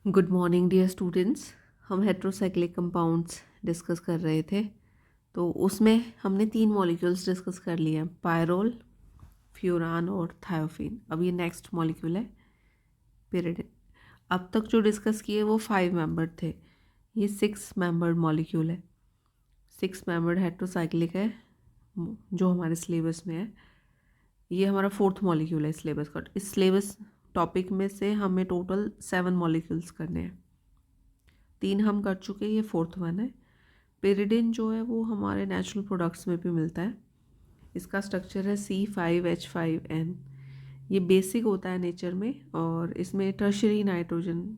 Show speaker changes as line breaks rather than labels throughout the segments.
Good morning dear students. हम heterocyclic compounds discuss कर रहे थे, तो उसमें हमने 3 मॉलिक्यूल्स डिस्कस कर लिए हैं, पायरोल, फ्यूरान और थायोफिन। अब ये नेक्स्ट मॉलिक्यूल है पिरिडिन। अब तक जो डिस्कस किए वो 5 मेंबर थे, ये 6 मेंबर्ड मॉलिक्यूल है। 6 मेंबर्ड हेट्रोसाइक्लिक है जो हमारे सिलेबस में है। ये हमारा 4th मॉलिक्यूल है सिलेबस का। इस सिलेबस टॉपिक में से हमें टोटल 7 मॉलिक्यूल्स करने हैं। 3 हम कर चुके हैं, ये 4th वन है। पिरिडिन जो है वो हमारे नेचुरल प्रोडक्ट्स में भी मिलता है। इसका स्ट्रक्चर है C5H5N। ये बेसिक होता है नेचर में और इसमें टर्शरी नाइट्रोजन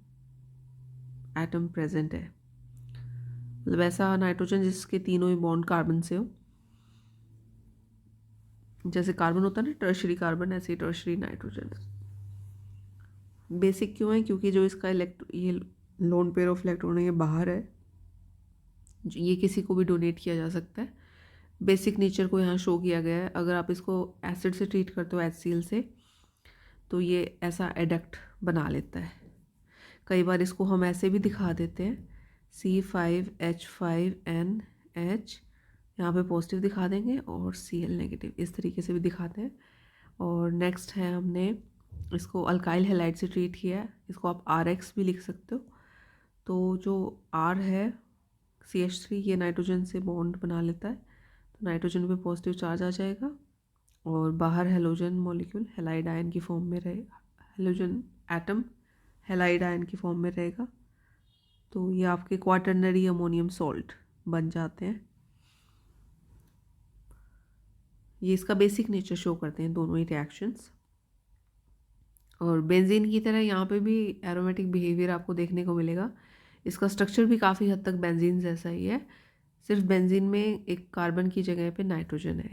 एटम प्रेजेंट है, मतलब ऐसा नाइट्रोजन जिसके तीनों ही बॉन्ड कार्बन से हो। जैसे कार्बन होता है ना टर्शरी कार्बन, ऐसे ही टर्शरी नाइट्रोजन। बेसिक क्यों है? क्योंकि जो इसका ये लोन पेयर ऑफ इलेक्ट्रॉन है ये बाहर है, ये किसी को भी डोनेट किया जा सकता है। बेसिक नेचर को यहाँ शो किया गया है। अगर आप इसको एसिड से ट्रीट करते हो HCl से, तो ये ऐसा एडक्ट बना लेता है। कई बार इसको हम ऐसे भी दिखा देते हैं, C5H5NH, यहाँ पे पॉजिटिव दिखा देंगे और Cl नेगेटिव, इस तरीके से भी दिखाते हैं। और नेक्स्ट है, हमने इसको अल्काइल हैलाइड से ट्रीट किया है। इसको आप RX भी लिख सकते हो। तो जो R है CH3, ये नाइट्रोजन से बॉन्ड बना लेता है, तो नाइट्रोजन पे पॉजिटिव चार्ज आ जाएगा और बाहर हेलोजन मॉलिक्यूल हैलाइड आयन की फॉर्म में रहेगा, हेलोजन एटम हैलाइड आयन की फॉर्म में रहेगा। तो ये आपके क्वाटरनरी अमोनियम सॉल्ट बन जाते हैं। ये इसका बेसिक नेचर शो करते हैं दोनों ही रिएक्शंस। और बेंजीन की तरह यहाँ पे भी एरोमेटिक बिहेवियर आपको देखने को मिलेगा। इसका स्ट्रक्चर भी काफ़ी हद तक बेंजीन जैसा ही है, सिर्फ बेंजीन में एक कार्बन की जगह पे नाइट्रोजन है।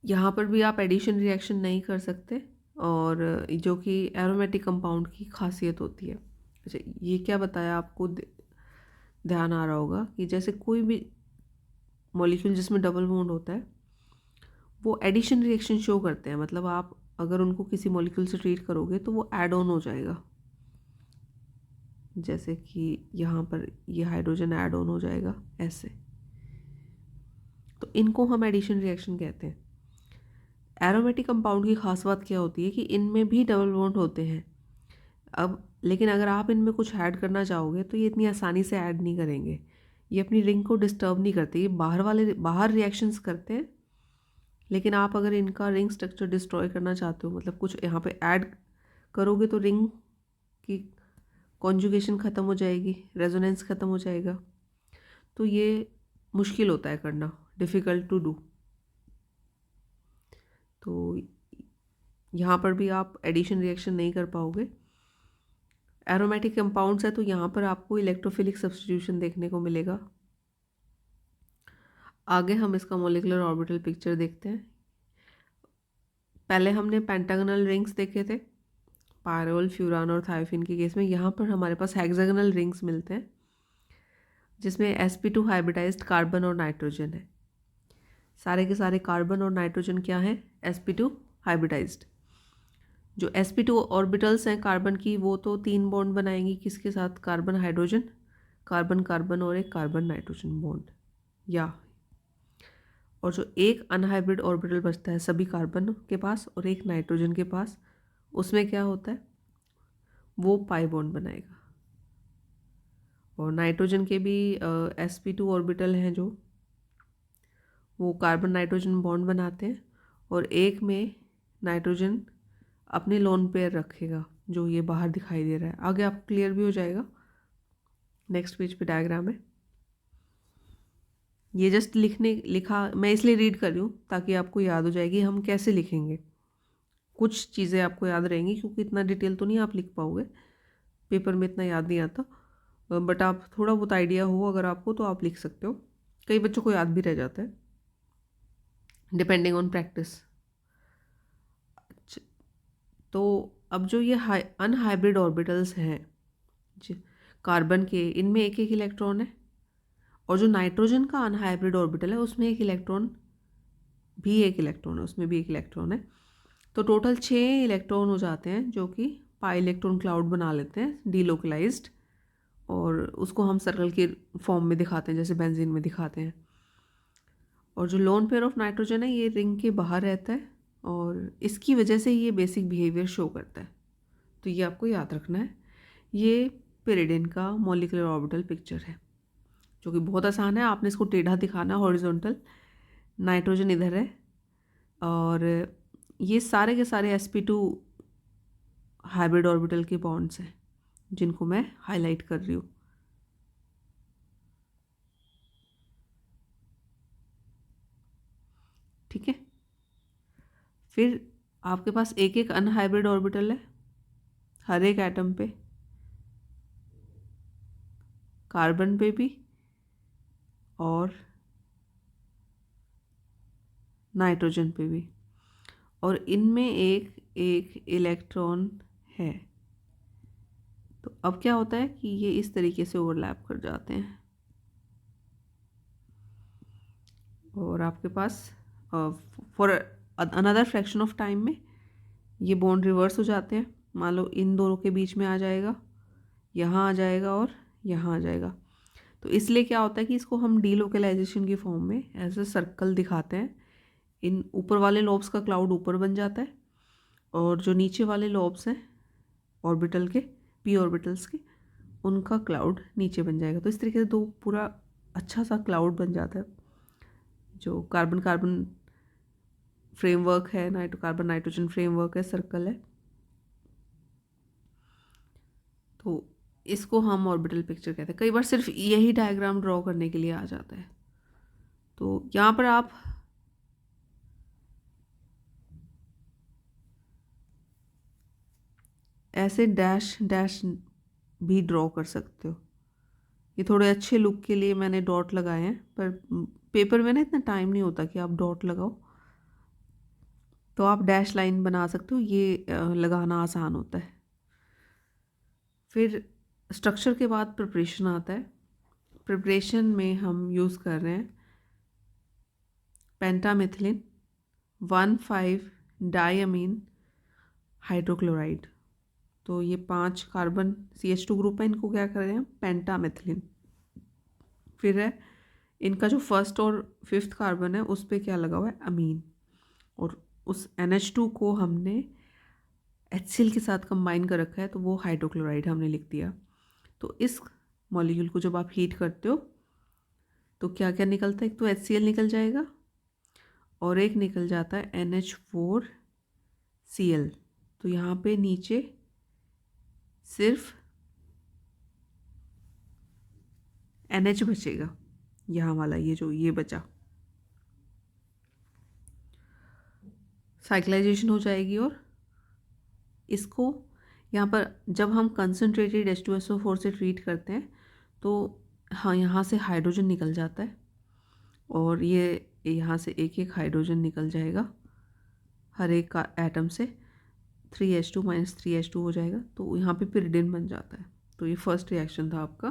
यहाँ पर भी आप एडिशन रिएक्शन नहीं कर सकते, और जो कि एरोमेटिक कंपाउंड की खासियत होती है। अच्छा, ये क्या बताया आपको, ध्यान आ रहा होगा कि जैसे कोई भी मॉलिक्यूल जिसमें डबल बॉन्ड होता है वो एडिशन रिएक्शन शो करते हैं। मतलब आप अगर उनको किसी मॉलिक्यूल से ट्रीट करोगे तो वो ऐड ऑन हो जाएगा। जैसे कि यहाँ पर ये हाइड्रोजन ऐड ऑन हो जाएगा ऐसे, तो इनको हम एडिशन रिएक्शन कहते हैं। एरोमेटिक कंपाउंड की खास बात क्या होती है कि इनमें भी डबल बॉन्ड होते हैं। अब लेकिन अगर आप इनमें कुछ ऐड करना चाहोगे तो ये इतनी आसानी से ऐड नहीं करेंगे। ये अपनी रिंग को डिस्टर्ब नहीं करते, ये बाहर रिएक्शंस करते हैं। लेकिन आप अगर इनका रिंग स्ट्रक्चर डिस्ट्रॉय करना चाहते हो, मतलब कुछ यहाँ पे ऐड करोगे, तो रिंग की कॉन्जुगेशन ख़त्म हो जाएगी, रेजोनेंस ख़त्म हो जाएगा। तो ये मुश्किल होता है करना, डिफ़िकल्ट टू डू। तो यहाँ पर भी आप एडिशन रिएक्शन नहीं कर पाओगे। एरोमेटिक कंपाउंड्स है तो यहाँ पर आपको इलेक्ट्रोफिलिक सब्स्टिट्यूशन देखने को मिलेगा। आगे हम इसका मॉलिक्यूलर ऑर्बिटल पिक्चर देखते हैं। पहले हमने पेंटागनल रिंग्स देखे थे पायरोल, फ्यूरान और थायोफिन के केस में। यहाँ पर हमारे पास हेक्सागोनल रिंग्स मिलते हैं जिसमें sp2 हाइब्रिडाइज्ड कार्बन और नाइट्रोजन है। सारे के सारे कार्बन और नाइट्रोजन क्या है? sp2 hybridised. जो sp2 ऑर्बिटल्स हैं कार्बन की, वो तो 3 बॉन्ड बनाएंगी किसके साथ? कार्बन हाइड्रोजन, कार्बन कार्बन और एक कार्बन नाइट्रोजन बॉन्ड। या और जो एक अनहाइब्रिड ऑर्बिटल बचता है सभी कार्बन के पास और एक नाइट्रोजन के पास, उसमें क्या होता है? वो पाई बॉन्ड बनाएगा। और नाइट्रोजन के भी sp2 ऑर्बिटल हैं जो वो कार्बन नाइट्रोजन बॉन्ड बनाते हैं, और एक में नाइट्रोजन अपने लोन पेयर रखेगा जो ये बाहर दिखाई दे रहा है। आगे आपको क्लियर भी हो जाएगा, नेक्स्ट पेज पे डायग्राम है। ये जस्ट लिखा मैं इसलिए रीड कर रही हूँ ताकि आपको याद हो जाएगी हम कैसे लिखेंगे। कुछ चीज़ें आपको याद रहेंगी क्योंकि इतना डिटेल तो नहीं आप लिख पाओगे, पेपर में इतना याद नहीं आता, बट आप थोड़ा बहुत आइडिया हो अगर आपको तो आप लिख सकते हो। कई बच्चों को याद भी रह जाता है डिपेंडिंग ऑन प्रैक्टिस। तो अब जो ये अनहाइब्रिड ऑर्बिटल्स हैं कार्बन के, इनमें एक एक इलेक्ट्रॉन है, और जो नाइट्रोजन का अनहाइब्रिड ऑर्बिटल है उसमें एक इलेक्ट्रॉन है, उसमें भी एक इलेक्ट्रॉन है। तो टोटल 6 इलेक्ट्रॉन हो जाते हैं जो कि पाई इलेक्ट्रॉन क्लाउड बना लेते हैं डीलोकलाइज्ड, और उसको हम सर्कल के फॉर्म में दिखाते हैं जैसे बेंजीन में दिखाते हैं। और जो लोन पेयर ऑफ नाइट्रोजन है ये रिंग के बाहर रहता है और इसकी वजह से ये बेसिक बिहेवियर शो करता है। तो ये आपको याद रखना है। ये पिरिडिन का मॉलिक्यूलर ऑर्बिटल पिक्चर है जो कि बहुत आसान है। आपने इसको टेढ़ा दिखाना, हॉरिजॉन्टल। नाइट्रोजन इधर है और ये सारे के सारे sp2 हाइब्रिड ऑर्बिटल के बॉन्ड्स हैं जिनको मैं हाईलाइट कर रही हूँ। ठीक है, फिर आपके पास एक एक अनहाइब्रिड ऑर्बिटल है हर एक एटम पे, कार्बन पे भी और नाइट्रोजन पे भी, और इनमें एक एक इलेक्ट्रॉन है। तो अब क्या होता है कि ये इस तरीके से ओवरलैप कर जाते हैं और आपके पास for another fraction of time में ये बॉन्ड रिवर्स हो जाते हैं। मान लो इन दोनों के बीच में आ जाएगा, यहाँ आ जाएगा और यहाँ आ जाएगा। तो इसलिए क्या होता है कि इसको हम डीलोकलाइजेशन की फॉर्म में एज ए सर्कल दिखाते हैं। इन ऊपर वाले लॉब्स का क्लाउड ऊपर बन जाता है और जो नीचे वाले लॉब्स हैं ऑर्बिटल के, पी ऑर्बिटल्स के, उनका क्लाउड नीचे बन जाएगा। तो इस तरीके से दो पूरा अच्छा सा क्लाउड बन जाता है। जो कार्बन कार्बन फ्रेमवर्क है, कार्बन नाइट्रोजन फ्रेमवर्क है, सर्कल है। तो इसको हम ऑर्बिटल पिक्चर कहते हैं। कई बार सिर्फ यही डायग्राम ड्रॉ करने के लिए आ जाता है। तो यहाँ पर आप ऐसे डैश डैश भी ड्रॉ कर सकते हो। ये थोड़े अच्छे लुक के लिए मैंने डॉट लगाए हैं, पर पेपर में ना इतना टाइम नहीं होता कि आप डॉट लगाओ, तो आप डैश लाइन बना सकते हो। ये लगाना आसान होता है। फिर स्ट्रक्चर के बाद प्रिपरेशन आता है। प्रिपरेशन में हम यूज़ कर रहे हैं पेंटामिथिलिन 1,5 डायमीन हाइड्रोक्लोराइड। तो ये 5 कार्बन CH2 ग्रुप है, इनको क्या कर रहे हैं पेंटामिथिलिन। फिर है इनका जो फर्स्ट और फिफ्थ कार्बन है उस पर क्या लगा हुआ है अमीन, और उस NH2 को हमने HCl के साथ कंबाइन कर रखा है तो वो हाइड्रोक्लोराइड हमने लिख दिया। तो इस मॉलिक्यूल को जब आप हीट करते हो तो क्या क्या निकलता है, एक तो HCl निकल जाएगा और एक निकल जाता है NH4Cl। तो यहाँ पे नीचे सिर्फ NH बचेगा, यहाँ वाला ये जो ये बचा। साइक्लाइजेशन हो जाएगी और इसको यहाँ पर जब हम कंसनट्रेटेड H2SO4 से ट्रीट करते हैं तो हाँ यहाँ से हाइड्रोजन निकल जाता है और ये यहाँ से एक एक हाइड्रोजन निकल जाएगा हर एक का एटम से। 3H2 - 3H2 हो जाएगा तो यहाँ पे पिरिडिन बन जाता है। तो ये फर्स्ट रिएक्शन था आपका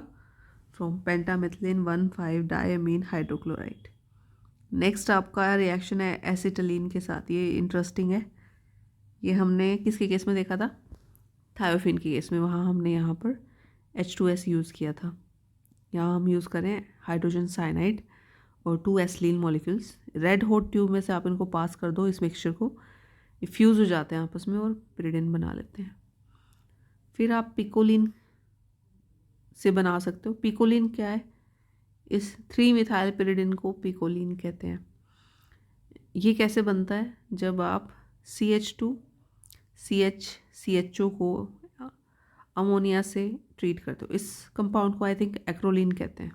फ्रॉम पेंटामिथिलिन 1,5 डायमीन हाइड्रोक्लोराइड। नेक्स्ट आपका रिएक्शन है एसिटिलीन के साथ। ये इंटरेस्टिंग है। ये हमने किसके केस में देखा था, थायोफिन के केस में। वहाँ हमने यहाँ पर H2S यूज़ किया था। यहाँ हम यूज़ करें हाइड्रोजन साइनाइड और 2 एसिलीन मॉलिक्यूल्स। रेड हॉट ट्यूब में से आप इनको पास कर दो इस मिक्सचर को, ये फ्यूज़ हो जाते हैं आपस में और पिरिडिन बना लेते हैं। फिर आप पिकोलिन से बना सकते हो। पिकोलिन क्या है, इस 3 मिथाइल पिरिडिन को पिकोलिन कहते हैं। ये कैसे बनता है, जब आप CH2 CHO को अमोनिया से ट्रीट करते हो। इस कंपाउंड को आई थिंक एक्रोलिन कहते हैं।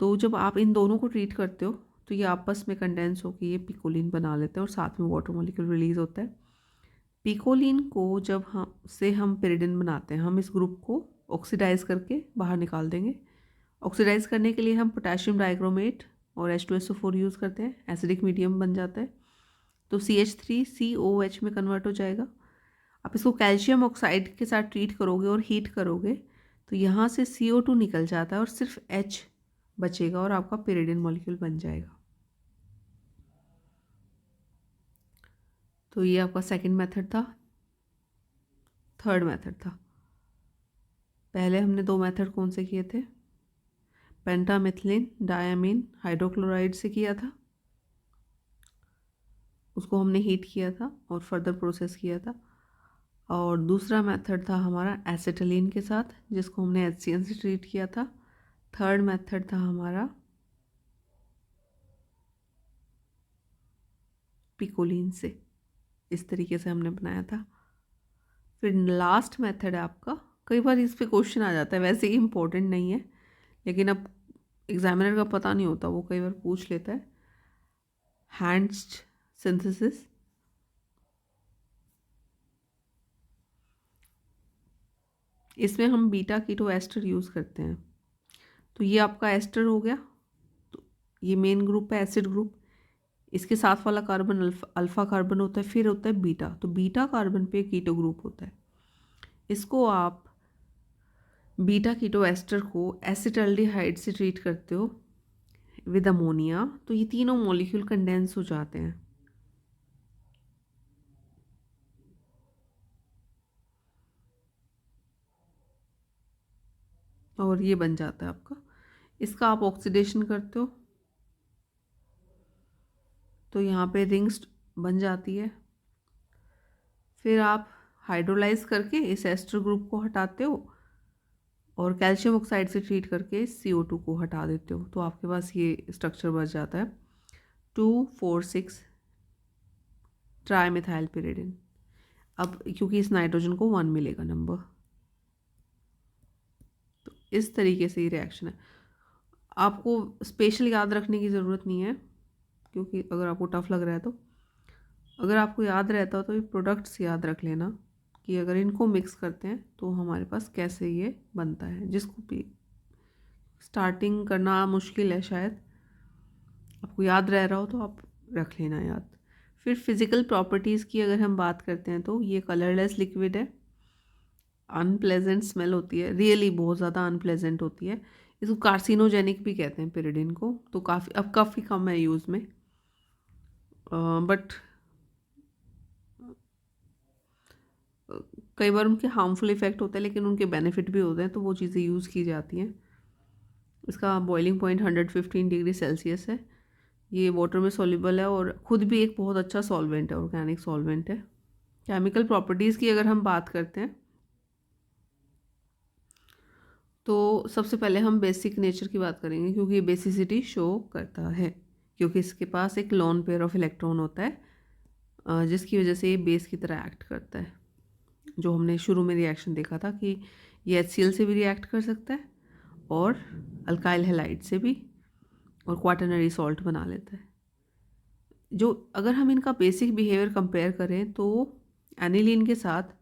तो जब आप इन दोनों को ट्रीट करते हो तो ये आपस में कंडेंस होकर ये पिकोलिन बना लेते हैं और साथ में वाटर मॉलिक्यूल रिलीज होता है। पिकोलिन को जब हम पिरिडिन बनाते हैं, हम इस ग्रुप को ऑक्सीडाइज करके बाहर निकाल देंगे। ऑक्सीडाइज करने के लिए हम पोटेशियम डाइक्रोमेट और H2SO4 यूज़ करते हैं, एसिडिक मीडियम बन जाता है। तो CH3COH में कन्वर्ट हो जाएगा। आप इसको कैल्शियम ऑक्साइड के साथ ट्रीट करोगे और हीट करोगे तो यहाँ से CO2 निकल जाता है और सिर्फ H बचेगा और आपका पिरिडिन मॉलिक्यूल बन जाएगा। तो ये आपका सेकंड मेथड था। थर्ड मेथड था, पहले हमने 2 मेथड कौन से किए थे, पेंटामिथिलीन डायमीन हाइड्रोक्लोराइड से किया था, उसको हमने हीट किया था और फर्दर प्रोसेस किया था। और दूसरा मेथड था हमारा एसिटिलीन के साथ, जिसको हमने HCN से ट्रीट किया था। थर्ड मेथड था हमारा पिकोलिन से, इस तरीके से हमने बनाया था। फिर लास्ट मेथड है आपका, कई बार इस पे क्वेश्चन आ जाता है, वैसे ही इम्पोर्टेंट नहीं है लेकिन अब एग्जामिनर का पता नहीं होता, वो कई बार पूछ लेता है, हैंड्स सिंथेसिस। इसमें हम बीटा कीटो एस्टर यूज़ करते हैं। तो ये आपका एस्टर हो गया, तो ये मेन ग्रुप है एसिड ग्रुप, इसके साथ वाला कार्बन अल्फा कार्बन होता है, फिर होता है बीटा, तो बीटा कार्बन पे कीटो ग्रुप होता है। इसको आप बीटा कीटो एस्टर को एसिटाल्डिहाइड से ट्रीट करते हो विद अमोनिया, तो ये तीनों मॉलिक्यूल कंडेंस हो जाते हैं। और ये बन जाता है आपका, इसका आप ऑक्सीडेशन करते हो तो यहाँ पे रिंग्स बन जाती है। फिर आप हाइड्रोलाइज करके इस एस्टर ग्रुप को हटाते हो और कैल्शियम ऑक्साइड से ट्रीट करके CO2 को हटा देते हो, तो आपके पास ये स्ट्रक्चर बच जाता है 2,4,6 ट्राईमिथाइल पिरिडिन। अब क्योंकि इस नाइट्रोजन को 1 मिलेगा नंबर, तो इस तरीके से ये रिएक्शन है। आपको स्पेशल याद रखने की ज़रूरत नहीं है, क्योंकि अगर आपको टफ लग रहा है तो अगर आपको याद रहता हो तो ये प्रोडक्ट्स याद रख लेना कि अगर इनको मिक्स करते हैं तो हमारे पास कैसे ये बनता है। जिसको भी स्टार्टिंग करना मुश्किल है, शायद आपको याद रह रहा हो तो आप रख लेना याद। फिर फिज़िकल प्रॉपर्टीज़ की अगर हम बात करते हैं तो ये कलरलेस लिक्विड है, अनप्लेजेंट स्मेल होती है, रियली बहुत ज़्यादा अनप्लेजेंट होती है। इसको कार्सिनोजेनिक भी कहते हैं पिरिडिन को, तो काफ़ी कम है यूज़ में, बट कई बार उनके हार्मफुल इफ़ेक्ट होते हैं लेकिन उनके बेनिफिट भी होते हैं, तो वो चीज़ें यूज़ की जाती हैं। इसका बॉइलिंग पॉइंट 115 डिग्री सेल्सियस है। ये वाटर में सॉल्युबल है और ख़ुद भी एक बहुत अच्छा सॉल्वेंट है, ऑर्गेनिक सॉल्वेंट है। केमिकल प्रॉपर्टीज़ की अगर हम बात करते हैं तो सबसे पहले हम बेसिक नेचर की बात करेंगे, क्योंकि ये बेसिसिटी शो करता है, क्योंकि इसके पास एक लोन पेयर ऑफ इलेक्ट्रॉन होता है, जिसकी वजह से ये बेस की तरह एक्ट करता है। जो हमने शुरू में रिएक्शन देखा था कि ये HCl से भी रिएक्ट कर सकता है और अल्काइल हैलाइड से भी, और क्वाटरनरी सॉल्ट बना लेता है। जो अगर हम इनका बेसिक बिहेवियर कंपेयर करें तो एनिलीन के साथ,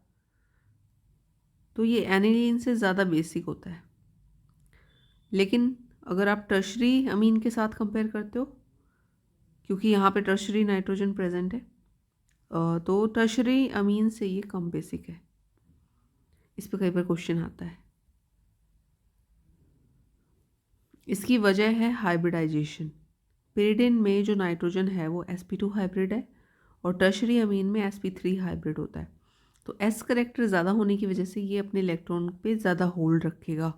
तो ये एनिलीन से ज़्यादा बेसिक होता है। लेकिन अगर आप टर्शरी अमीन के साथ कंपेयर करते हो, क्योंकि यहाँ पे टर्शरी नाइट्रोजन प्रेजेंट है, तो टर्शरी अमीन से ये कम बेसिक है। इस पर कई बार क्वेश्चन आता है। इसकी वजह है हाइब्रिडाइजेशन। पिरिडिन में जो नाइट्रोजन है वो sp2 हाइब्रिड है और टर्शरी अमीन में sp3 हाइब्रिड होता है। तो S करेक्टर ज़्यादा होने की वजह से ये अपने इलेक्ट्रॉन पे ज़्यादा होल्ड रखेगा,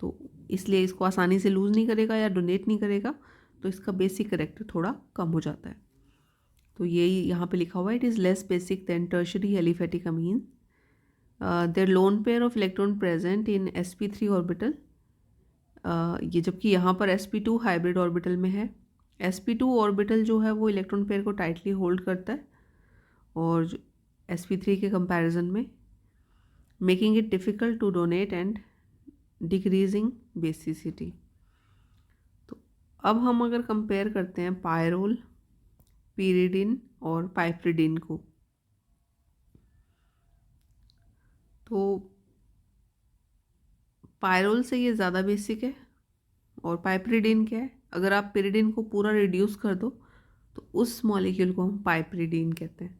तो इसलिए इसको आसानी से लूज़ नहीं करेगा या डोनेट नहीं करेगा, तो इसका बेसिक करेक्टर थोड़ा कम हो जाता है। तो यही यहाँ पे लिखा हुआ है, it is less basic then tertiary aliphatic Amin, there lone pair of electron present in sp3 orbital. ये जबकि यहाँ पर sp2 हाइब्रिड ऑर्बिटल में है। sp2 ऑर्बिटल जो है वो इलेक्ट्रॉन पेयर को टाइटली होल्ड करता है और sp3 के कंपैरिजन में, making it difficult to donate and decreasing basicity. तो अब हम अगर कंपेयर करते हैं पायरोल, पिरिडिन और पाइप्रिडिन को, तो पायरोल से ये ज़्यादा बेसिक है और पाइप्रिडिन क्या है, अगर आप पिरिडिन को पूरा रिड्यूस कर दो तो उस मॉलिक्यूल को हम पाइप्रिडिन कहते हैं।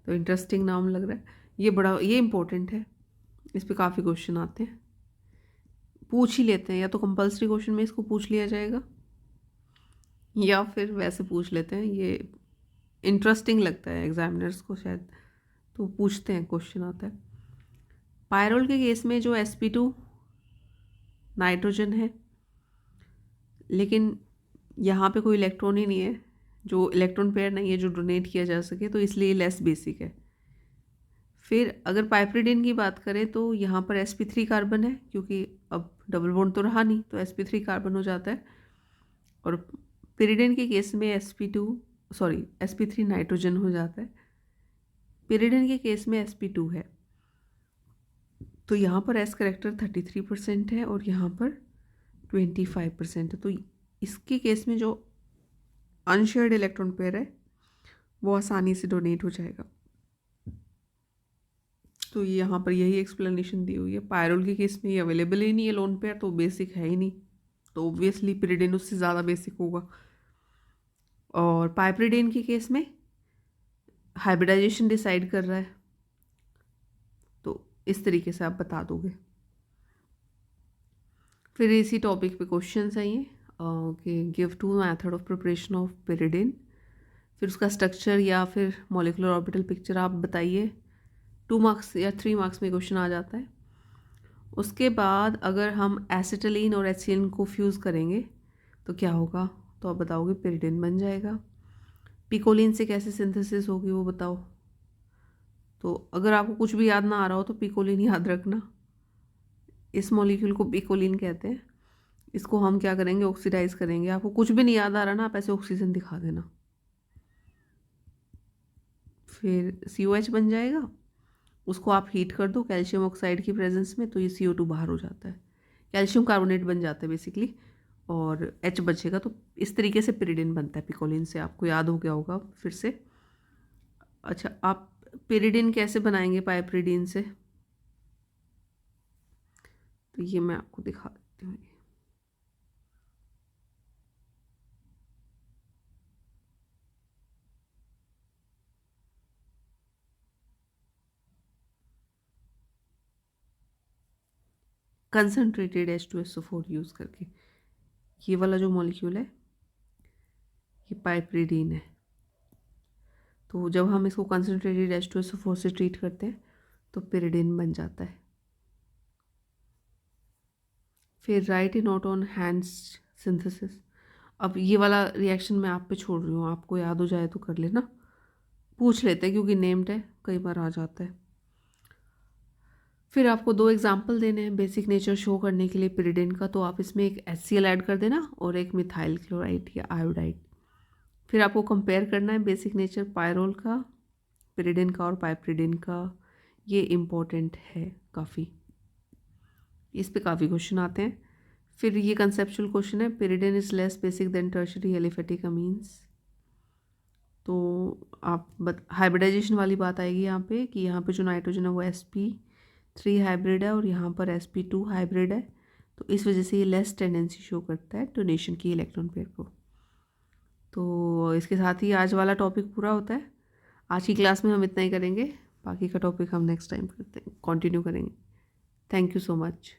तो इंटरेस्टिंग नाम लग रहा है, ये इम्पोर्टेंट है, इस पे काफ़ी क्वेश्चन आते हैं, पूछ ही लेते हैं, या तो कंपलसरी क्वेश्चन में इसको पूछ लिया जाएगा या फिर वैसे पूछ लेते हैं, ये इंटरेस्टिंग लगता है एग्जामिनर्स को शायद, तो पूछते हैं, क्वेश्चन आता है। पायरोल के केस में जो sp2 नाइट्रोजन है, लेकिन यहाँ पे कोई इलेक्ट्रॉन ही नहीं है, जो इलेक्ट्रॉन पेयर नहीं है जो डोनेट किया जा सके, तो इसलिए लेस बेसिक है। फिर अगर पाइपरिडिन की बात करें तो यहाँ पर sp3 कार्बन है, क्योंकि अब डबल बॉन्ड तो रहा नहीं, तो sp3 कार्बन हो जाता है। और पिरिडिन के केस में sp3 नाइट्रोजन हो जाता है। पिरिडिन के केस में sp2 है, तो यहाँ पर s करेक्टर 33% है और यहाँ पर 25% है। तो इसके केस में जो अनशेयर्ड इलेक्ट्रॉन पेयर है वो आसानी से डोनेट हो जाएगा। तो यहाँ पर यही एक्सप्लेनेशन दी हुई है। पायरोल के केस में ये अवेलेबल ही नहीं है लोन पेयर, तो बेसिक है ही नहीं, तो ऑब्वियसली पिरिडिन उससे ज़्यादा बेसिक होगा। और पाइपरिडिन के केस में हाइब्रिडाइजेशन डिसाइड कर रहा है, तो इस तरीके से आप बता दोगे। फिर इसी टॉपिक पे क्वेश्चंस हैं ये कि give two method of preparation of pyridine, फिर उसका स्ट्रक्चर या फिर मॉलिक्यूलर ऑर्बिटल पिक्चर आप बताइए। 2 मार्क्स या 3 मार्क्स में क्वेश्चन आ जाता है। उसके बाद अगर हम एसिटिलीन और एथिलीन को फ्यूज़ करेंगे तो क्या होगा, तो आप बताओगे पिरिडिन बन जाएगा। पिकोलिन से कैसे सिंथेसिस होगी वो बताओ। तो अगर आपको कुछ भी याद ना आ रहा हो तो पिकोलिन याद रखना। इस मॉलिक्यूल को पिकोलिन कहते हैं। इसको हम क्या करेंगे, ऑक्सीडाइज करेंगे। आपको कुछ भी नहीं याद आ रहा ना, आप ऐसे ऑक्सीजन दिखा देना, फिर COH बन जाएगा। उसको आप हीट कर दो कैल्शियम ऑक्साइड की प्रेजेंस में, तो ये CO2 बाहर हो जाता है, कैल्शियम कार्बोनेट बन जाता है बेसिकली, और H बचेगा। तो इस तरीके से पिरिडिन बनता है पिकोलिन से, आपको याद हो गया होगा फिर से। अच्छा, आप पिरिडिन कैसे बनाएंगे पाइपरिडिन से, तो ये मैं आपको दिखा देती हूँ। कंसनट्रेटेड H2SO4 यूज़ करके, ये वाला जो मॉलिक्यूल है ये पाइपरिडीन है। तो जब हम इसको कंसनट्रेटेड H2SO4 से ट्रीट करते हैं तो पिरिडिन बन जाता है। फिर right A note on hands synthesis. अब ये वाला रिएक्शन मैं आप पे छोड़ रही हूँ, आपको याद हो जाए तो कर लेना, पूछ लेते हैं क्योंकि नेम्ड है, कई बार आ जाता है। फिर आपको 2 एग्जाम्पल देने हैं बेसिक नेचर शो करने के लिए पिरिडिन का, तो आप इसमें एक HCl ऐड कर देना और एक मिथाइल क्लोराइड या आयोडाइड। फिर आपको कंपेयर करना है बेसिक नेचर पायरोल का, पिरिडिन का और पाइपरिडिन का। ये इम्पोर्टेंट है काफ़ी, इस पे काफ़ी क्वेश्चन आते हैं। फिर ये कंसेप्चुअल क्वेश्चन है, pyridine is less basic than tertiary aliphatic amines. तो आप हाइब्रिडाइजेशन वाली बात आएगी यहाँ पे कि यहाँ पे जो नाइट्रोजन है वो sp3 हाइब्रिड है और यहाँ पर sp2 हाइब्रिड है, तो इस वजह से ये लेस टेंडेंसी शो करता है डोनेशन की इलेक्ट्रॉन पेयर को। तो इसके साथ ही आज वाला टॉपिक पूरा होता है। आज की क्लास में हम इतना ही करेंगे, बाकी का टॉपिक हम नेक्स्ट टाइम करते हैं, कंटिन्यू करेंगे। Thank you so much.